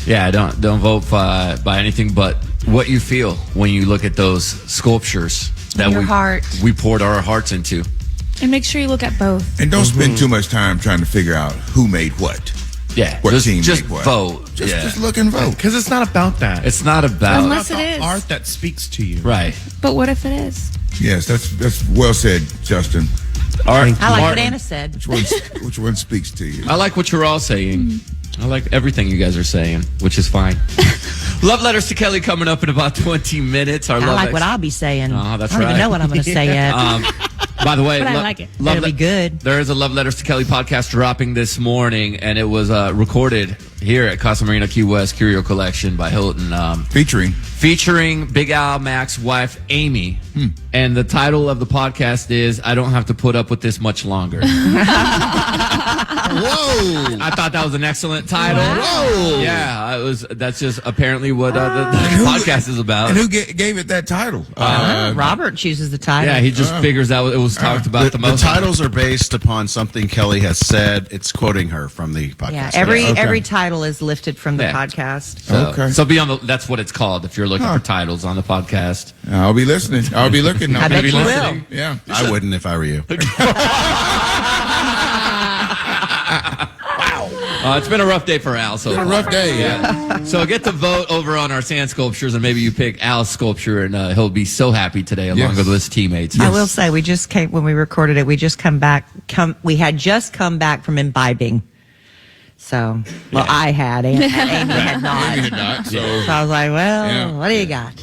Yeah, don't vote by anything but what you feel when you look at those sculptures that we poured our hearts into. And make sure you look at both. And don't spend too much time trying to figure out who made what. Yeah, what team just made what. Vote. Just look and vote. Because it's not about that. It's not about Unless it is art that speaks to you. Right. But what if it is? Yes, that's well said, Justin. I like what Anna said. Which one speaks to you? I like what you're all saying. I like everything you guys are saying, which is fine. Love letters to Kelly coming up in about 20 minutes. I like what I'll be saying. Oh, that's I don't right. even know what I'm going to say yet. By the way, but I like it. It'll be good. There is a Love Letters to Kelly podcast dropping this morning, and it was recorded here at Casa Marina Key West Curio Collection by Hilton. Featuring Big Al Mac's wife, Amy. And the title of the podcast is, I Don't Have to Put Up With This Much Longer. Whoa! I thought that was an excellent title. Wow. Whoa! Yeah, that's just apparently what the podcast is about. And who gave it that title? Robert chooses the title. Yeah, he just figures out it was talked about the most. The titles are based upon something Kelly has said. It's quoting her from the podcast. Yeah, every title is lifted from the podcast. So be on that's what it's called if you're looking for titles on the podcast. I'll be listening. I'll be looking. I bet you will. Yeah. I wouldn't if I were you. It's been a rough day for Al. So it's been a rough day, yeah. So get to vote over on our sand sculptures, and maybe you pick Al's sculpture, and he'll be so happy today, along with his teammates. I will say, we just came when we recorded it. We had just come back from imbibing. So, I had, and Amy had not. Amy had not. So I was like, well, what do you got?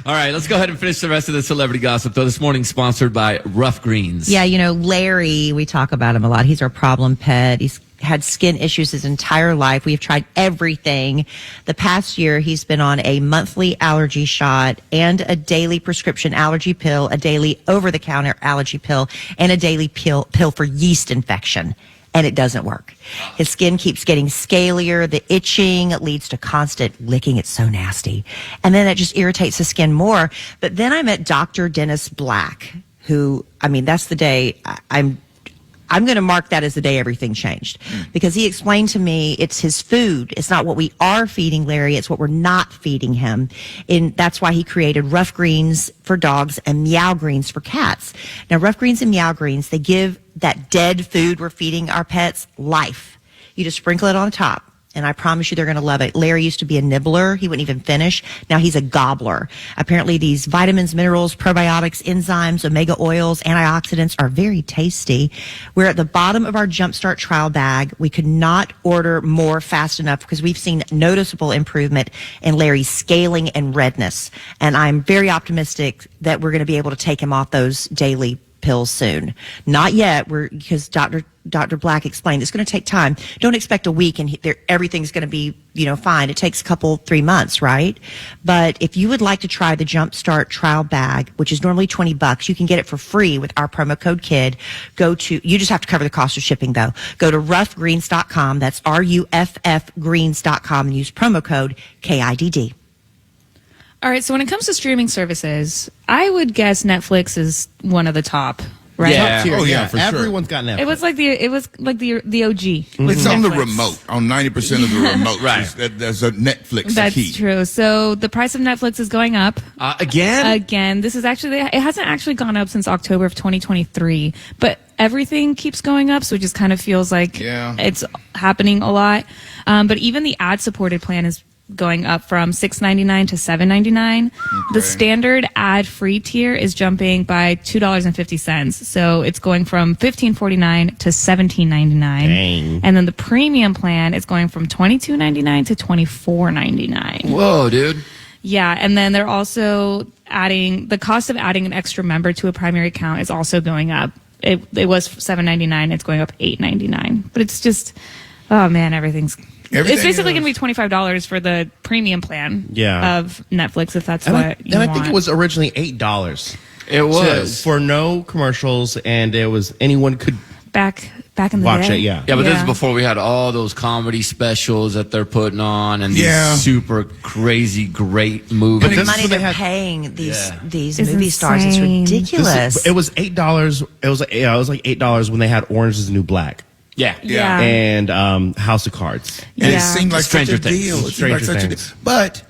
All right, let's go ahead and finish the rest of the celebrity gossip, though. This morning sponsored by Rough Greens. Yeah, Larry, we talk about him a lot. He's our problem pet. He's had skin issues his entire life. We've tried everything. The past year, he's been on a monthly allergy shot and a daily prescription allergy pill, a daily over-the-counter allergy pill, and a daily pill for yeast infection. And it doesn't work. His skin keeps getting scalier. The itching leads to constant licking. It's so nasty. And then it just irritates the skin more. But then I met Dr. Dennis Black, who, that's the day I'm going to mark that as the day everything changed, because he explained to me it's his food. It's not what we are feeding Larry. It's what we're not feeding him. And that's why he created Rough Greens for dogs and Meow Greens for cats. Now, Rough Greens and Meow Greens, they give that dead food we're feeding our pets life. You just sprinkle it on top. And I promise you they're going to love it. Larry used to be a nibbler. He wouldn't even finish. Now he's a gobbler. Apparently these vitamins, minerals, probiotics, enzymes, omega oils, antioxidants are very tasty. We're at the bottom of our Jumpstart trial bag. We could not order more fast enough because we've seen noticeable improvement in Larry's scaling and redness. And I'm very optimistic that we're going to be able to take him off those daily pills soon. Not yet, because Dr. Black explained it's going to take time. Don't expect a week and everything's going to be, fine. It takes 3 months, right? But if you would like to try the Jumpstart trial bag, which is normally $20, you can get it for free with our promo code KID. You just have to cover the cost of shipping though. Go to roughgreens.com. That's RUFF greens.com and use promo code KIDD. All right, so when it comes to streaming services, I would guess Netflix is one of the top, right? Yeah. Top tier, For sure. Everyone's got Netflix. It was like the OG. It's on the Netflix. remote. On 90% of the remote, Right. There's a Netflix That's key. true. So the price of Netflix is going up. Again? This is actually, it hasn't actually gone up since October of 2023, but everything keeps going up, so it just kind of feels like it's happening a lot. But even the ad-supported plan is going up from $6.99 to $7.99. Okay. The standard ad-free tier is jumping by $2.50. So it's going from $15.49 to $17.99. Dang. And then the premium plan is going from $22.99 to $24.99. Whoa, dude. Yeah, and then they're also adding the cost of adding an extra member to a primary account is also going up. It was $7.99. It's going up $8.99. But it's just, oh man, it's basically going to be $25 for the premium plan of Netflix, if that's what you want. I think it was originally $8. It was. For no commercials, and it was anyone could back in the watch day. it, yeah. Yeah, but this is before we had all those comedy specials that they're putting on and these super crazy great movies. The money they're paying these movie stars is ridiculous. It was $8. It was like $8 when they had Orange Is the New Black. Yeah. and House of Cards. And Yeah. it seemed like Stranger such a Things. deal. It seemed Stranger like such a Things. deal. But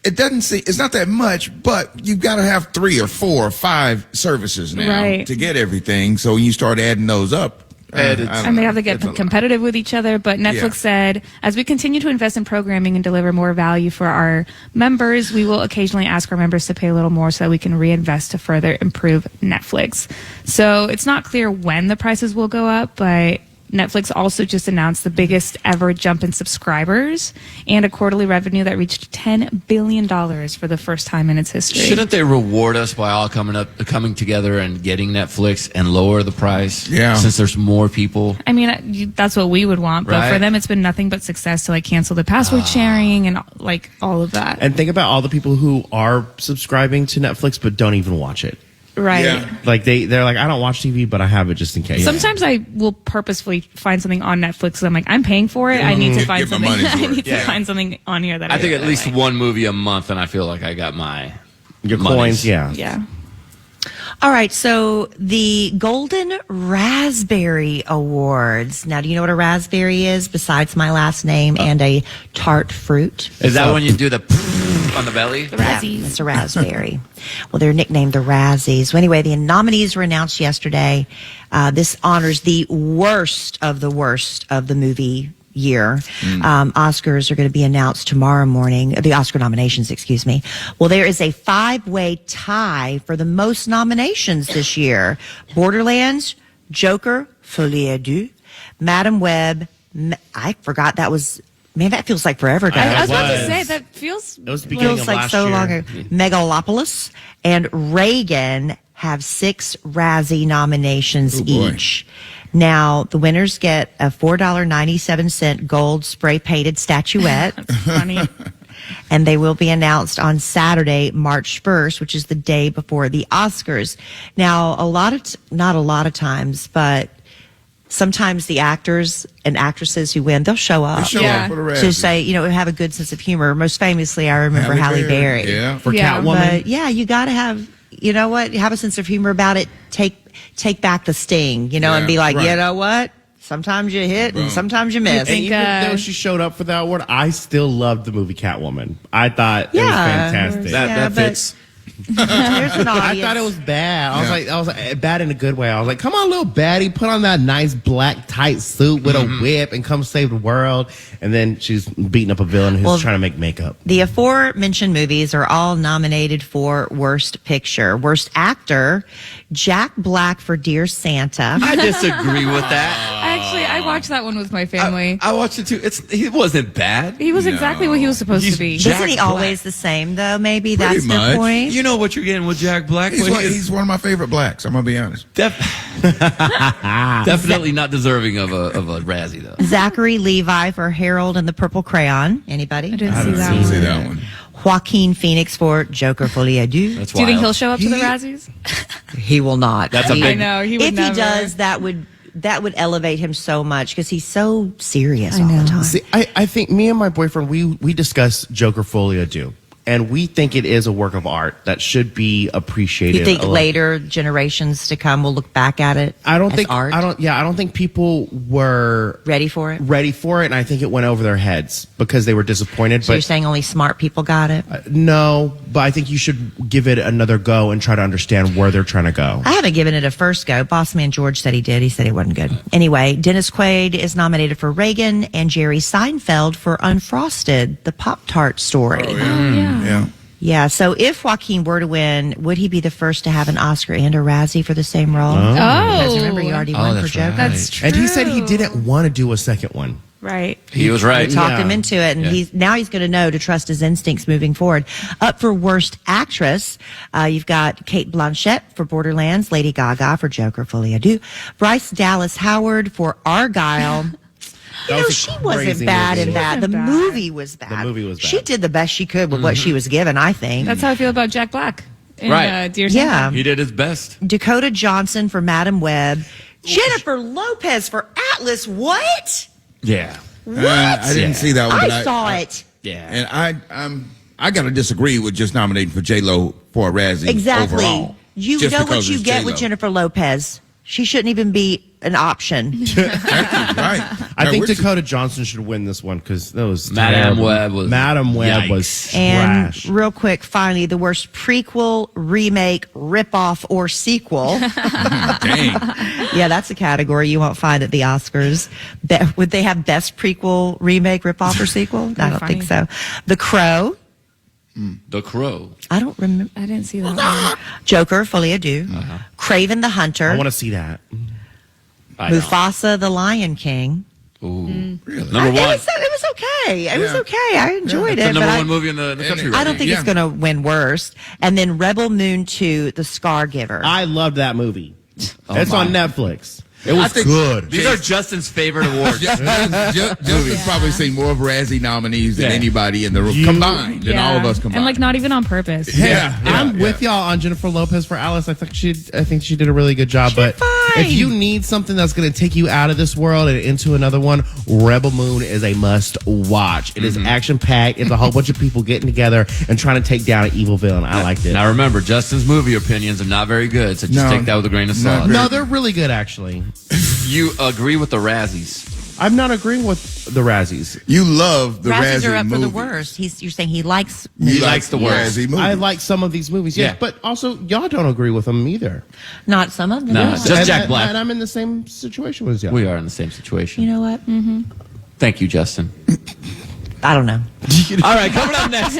it doesn't seem, it's not that much, but you've got to have 3 or 4 or 5 services now Right. to get everything. So when you start adding those up, I don't And they know. have to get It's a lot. competitive with each other. But Netflix Yeah. said, as we continue to invest in programming and deliver more value for our members, we will occasionally ask our members to pay a little more so that we can reinvest to further improve Netflix. So it's not clear when the prices will go up, but Netflix also just announced the biggest ever jump in subscribers and a quarterly revenue that reached $10 billion for the first time in its history. Shouldn't they reward us by all coming together and getting Netflix and lower the price? Yeah. Since there's more people. I mean, that's what we would want, but Right. for them, it's been nothing but success to like cancel the password sharing and like all of that. And think about all the people who are subscribing to Netflix but don't even watch it. Right. Yeah. Like they're like, I don't watch TV, but I have it just in case. Sometimes I will purposefully find something on Netflix. I'm like, I'm paying for it. I need to find Get my something. money's I worth. need to find something on here that I think at least like. one movie a month, and I feel like I got my Your monies. coins, yeah. Yeah. All right, so the Golden Raspberry Awards. Now, do you know what a raspberry is besides my last name and a tart fruit? Is that when you do the on the belly? The Yeah, Razzies. it's a raspberry. Well, they're nicknamed the Razzies. So anyway, the nominees were announced yesterday. This honors the worst of the movie year. Oscars are going to be announced tomorrow morning. The Oscar nominations, excuse me. Well, there is a 5-way tie for the most nominations this year. Borderlands, Joker, Folie à Deux, Madame Web. I forgot that was. Man, that feels like forever ago. I was about to was. say that feels. It was the beginning Feels of like last so year. long ago. Megalopolis and Reagan have 6 Razzie nominations Oh, boy. each. Now, the winners get a $4.97 gold spray painted statuette, That's funny. and they will be announced on Saturday, March 1st, which is the day before the Oscars. Now, not a lot of times, but sometimes the actors and actresses who win, they'll show up. They show Yeah. up for the To Razzies. say, have a good sense of humor. Most famously, I remember Halle Berry. Yeah. For Yeah, Catwoman. But yeah, you got to have, have a sense of humor about it. Take back the sting, and Yeah, be like, right. you know what? Sometimes you hit and sometimes you miss. And think, even though she showed up for that award, I still loved the movie Catwoman. I thought it was Yeah. fantastic. That but- fits. There's an I audience. thought it was bad. I Yeah. was like bad in a good way. I was like, come on, little baddie, put on that nice black tight suit with a whip and come save the world. And then she's beating up a villain who's Well, trying to make makeup. The aforementioned movies are all nominated for Worst Picture. Worst Actor, Jack Black for Dear Santa. I disagree with that. Actually, I watched that one with my family. I watched it too. He wasn't bad. he was exactly what he was supposed He's to be. Jack Isn't he Black. always the same, though? Maybe Pretty that's much. the point. You know what you're getting with Jack Black. He's one of my favorite blacks. I'm gonna be honest. Definitely not deserving of a Razzie though. Zachary Levi for Harold and the Purple Crayon. Anybody? I didn't see that I one. see that one. Joaquin Phoenix for Joker Folie à Deux. That's Do you think wild. he'll show up to the He- Razzies? He will not. That's a He- big- I know he would if never. he does, that would elevate him so much because he's so serious all the time. See, I think me and my boyfriend, we discuss Joker Folie à Deux. And we think it is a work of art that should be appreciated. You think a lot. later generations to come will look back at it? I don't as think art? I don't think people were Ready for it? ready for it, and I think it went over their heads because they were disappointed. So you're But saying only smart people got it? no, but I think you should give it another go and try to understand where they're trying to go. I haven't given it a first go. Boss man George said he did. He said it wasn't good. Anyway, Dennis Quaid is nominated for Reagan and Jerry Seinfeld for Unfrosted, the Pop-Tart story. Yeah. Yeah, so if Joaquin were to win, would he be the first to have an Oscar and a Razzie for the same role? Because remember, he already won for that's Joker. right. That's true. And he said he didn't want to do a second one. Right. He was right. They talked Yeah. him into it, and Yeah. he's going to know to trust his instincts moving forward. Up for Worst Actress, you've got Kate Blanchett for Borderlands, Lady Gaga for Joker, Folie à Deux, Bryce Dallas Howard for Argyle. That was a She wasn't crazy bad movie. in that. She The wasn't bad. movie was bad. The movie was bad. She did the best she could with what she was given, I think. That's how I feel about Jack Black. In, Right. Dear Yeah. Santa. He did his best. Dakota Johnson for Madam Web, Jennifer Lopez for Atlas. What? Yeah. I didn't see that one. But I saw it. Yeah. And I got to disagree with just nominating for J-Lo for a Razzie Exactly. overall. You Just know what because you it's get with J-Lo. Jennifer Lopez. She shouldn't even be an option. Right. I think Dakota Johnson should win this one because that was Madam terrible. Web was And trash. real quick, finally, the worst prequel, remake, ripoff, or sequel. Dang. Yeah, that's a category you won't find at the Oscars. Would they have best prequel, remake, ripoff, or sequel? I don't think so. The Crow. The Crow. I don't remember. I didn't see that one. Joker, Folie à Deux. Craven the Hunter. I want to see that. Mufasa, the Lion King. Ooh. Really? Number one. It was okay. It was okay. I enjoyed It's it. the but number one movie in the country right I don't think it's going to win worst. And then Rebel Moon 2, The Scar Giver. I loved that movie. It's my. on Netflix. It was good. These are Justin's favorite awards. Justin's probably seen more of Razzie nominees than anybody in the room combined, than all of us combined. And like not even on purpose. I'm with y'all on Jennifer Lopez for Alice. I think she did a really good job. But if you need something that's going to take you out of this world and into another one, Rebel Moon is a must watch. It is action packed. It's a whole bunch of people getting together and trying to take down an evil villain. I liked it. Now remember, Justin's movie opinions are not very good, so just take that with a grain of salt. No, they're really good actually. You agree with the Razzies? I'm not agreeing with the Razzies. You love the Razzies Razzie are up movies. for the worst. You're saying he likes. He likes the worst. Razzie movies. I like some of these movies, Yeah. but also y'all don't agree with them either. Not some of them. No, No. just Jack Black. And I'm in the same situation as y'all. We are in the same situation. You know what? Thank you, Justin. I don't know. All right, coming up next.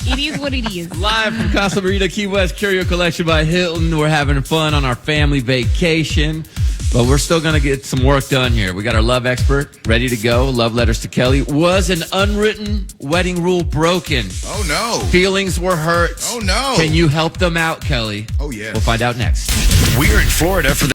It is what it is. Live from Casa Marina, Key West, Curio Collection by Hilton. We're having fun on our family vacation, but we're still going to get some work done here. We got our love expert ready to go. Love letters to Kelly. Was an unwritten wedding rule broken? Oh, no. Feelings were hurt. Oh, no. Can you help them out, Kelly? Oh, yes. We'll find out next. We're in Florida for the